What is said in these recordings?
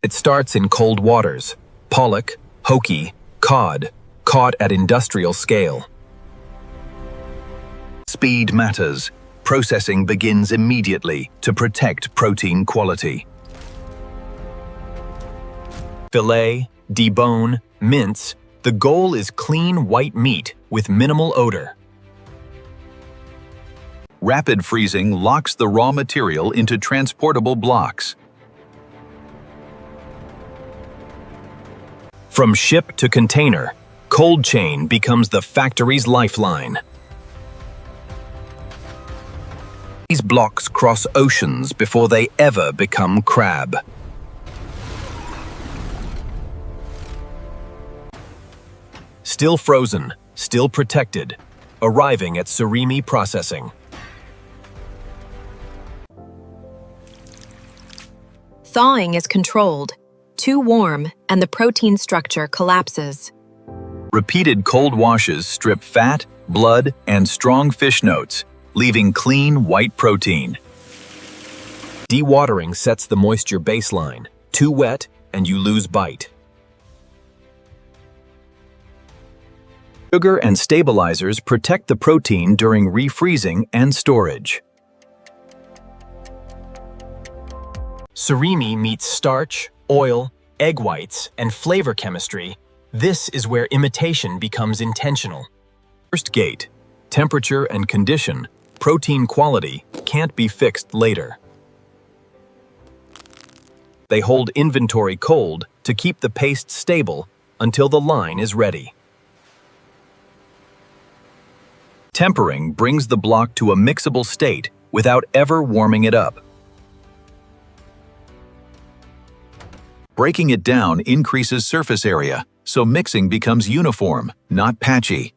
It starts in cold waters, pollock, hoki, cod, caught at industrial scale. Speed matters. Processing begins immediately to protect protein quality. Fillet, debone, mince, the goal is clean white meat with minimal odor. Rapid freezing locks the raw material into transportable blocks. From ship to container, cold chain becomes the factory's lifeline. These blocks cross oceans before they ever become crab. Still frozen, still protected, arriving at Surimi processing. Thawing is controlled. Too warm, and the protein structure collapses. Repeated cold washes strip fat, blood, and strong fish notes, leaving clean white protein. Dewatering sets the moisture baseline. Too wet, and you lose bite. Sugar and stabilizers protect the protein during refreezing and storage. Surimi meets starch, oil, egg whites, and flavor chemistry. This is where imitation becomes intentional. First gate, temperature and condition, protein quality can't be fixed later. They hold inventory cold to keep the paste stable until the line is ready. Tempering brings the block to a mixable state without ever warming it up. Breaking it down increases surface area, so mixing becomes uniform, not patchy.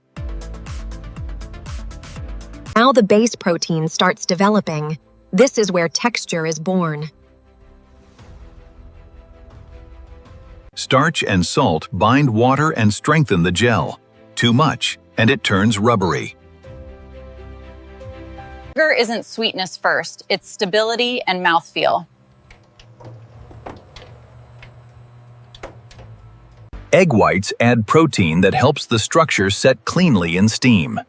Now the base protein starts developing. This is where texture is born. Starch and salt bind water and strengthen the gel. Too much, and it turns rubbery. Sugar isn't sweetness first, it's stability and mouthfeel. Egg whites add protein that helps the structure set cleanly in steam.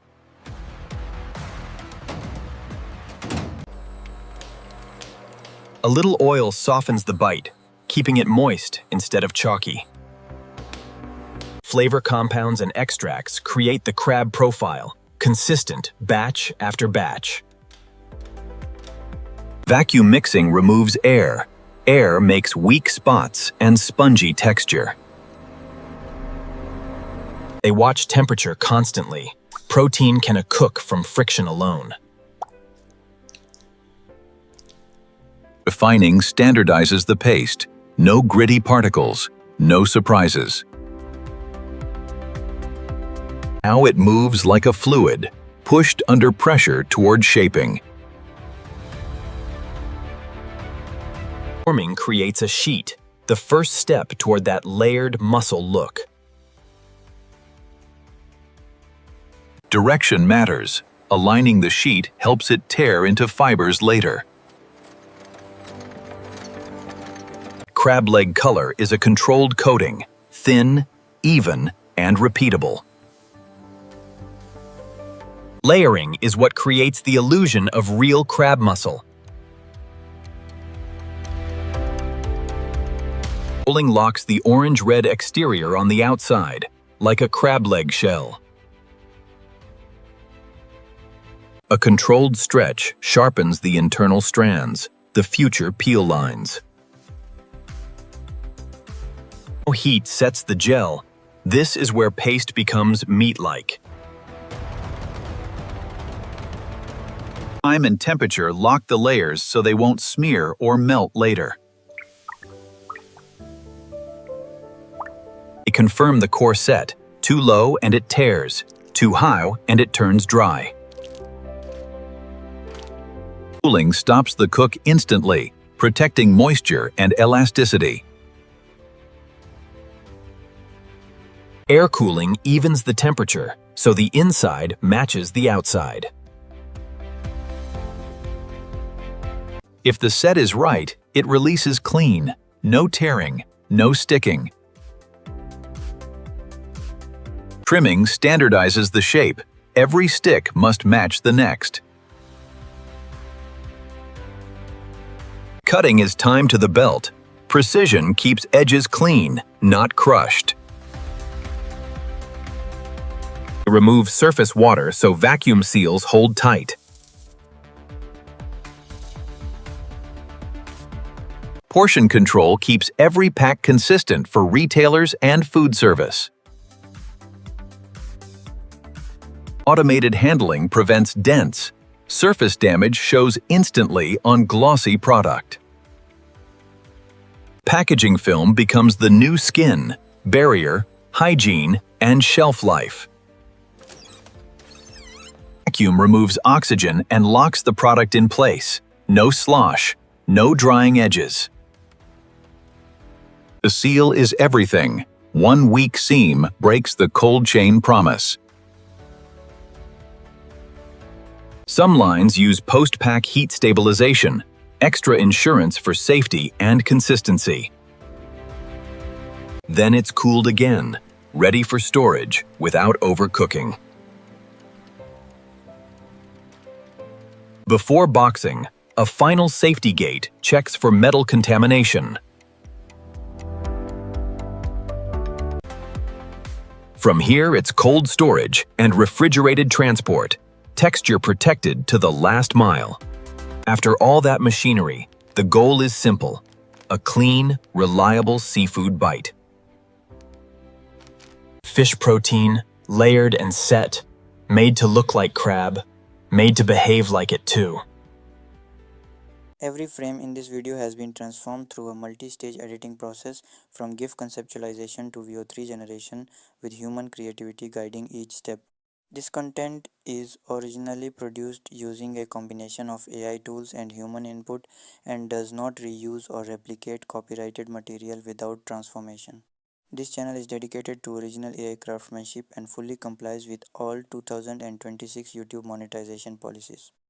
A little oil softens the bite, keeping it moist instead of chalky. Flavor compounds and extracts create the crab profile, consistent batch after batch. Vacuum mixing removes air. Air makes weak spots and spongy texture. They watch temperature constantly. Protein can cook from friction alone. Refining standardizes the paste. No gritty particles, no surprises. Now it moves like a fluid, pushed under pressure toward shaping. Forming creates a sheet, the first step toward that layered muscle look. Direction matters. Aligning the sheet helps it tear into fibers later. Crab leg color is a controlled coating, thin, even, and repeatable. Layering is what creates the illusion of real crab muscle. Rolling locks the orange-red exterior on the outside, like a crab leg shell. A controlled stretch sharpens the internal strands, the future peel lines. Heat sets the gel. This is where paste becomes meat-like. Time and temperature lock the layers so they won't smear or melt later. They confirm the core set. Too low and it tears. Too high and it turns dry. Cooling stops the cook instantly, protecting moisture and elasticity. Air cooling evens the temperature, so the inside matches the outside. If the set is right, it releases clean. No tearing, no sticking. Trimming standardizes the shape. Every stick must match the next. Cutting is timed to the belt. Precision keeps edges clean, not crushed. Remove surface water so vacuum seals hold tight. Portion control keeps every pack consistent for retailers and food service. Automated handling prevents dents. Surface damage shows instantly on glossy product. Packaging film becomes the new skin, barrier, hygiene, and shelf life. Vacuum removes oxygen and locks the product in place. No slosh, no drying edges. The seal is everything. One weak seam breaks the cold chain promise. Some lines use post-pack heat stabilization, extra insurance for safety and consistency. Then it's cooled again, ready for storage without overcooking. Before boxing, a final safety gate checks for metal contamination. From here, it's cold storage and refrigerated transport, texture protected to the last mile. After all that machinery, the goal is simple: a clean, reliable seafood bite. Fish protein, layered and set, made to look like crab, made to behave like it too. Every frame in this video has been transformed through a multi-stage editing process from GIF conceptualization to VO3 generation with human creativity guiding each step. This content is originally produced using a combination of AI tools and human input and does not reuse or replicate copyrighted material without transformation. This channel is dedicated to original AI craftsmanship and fully complies with all 2026 YouTube monetization policies.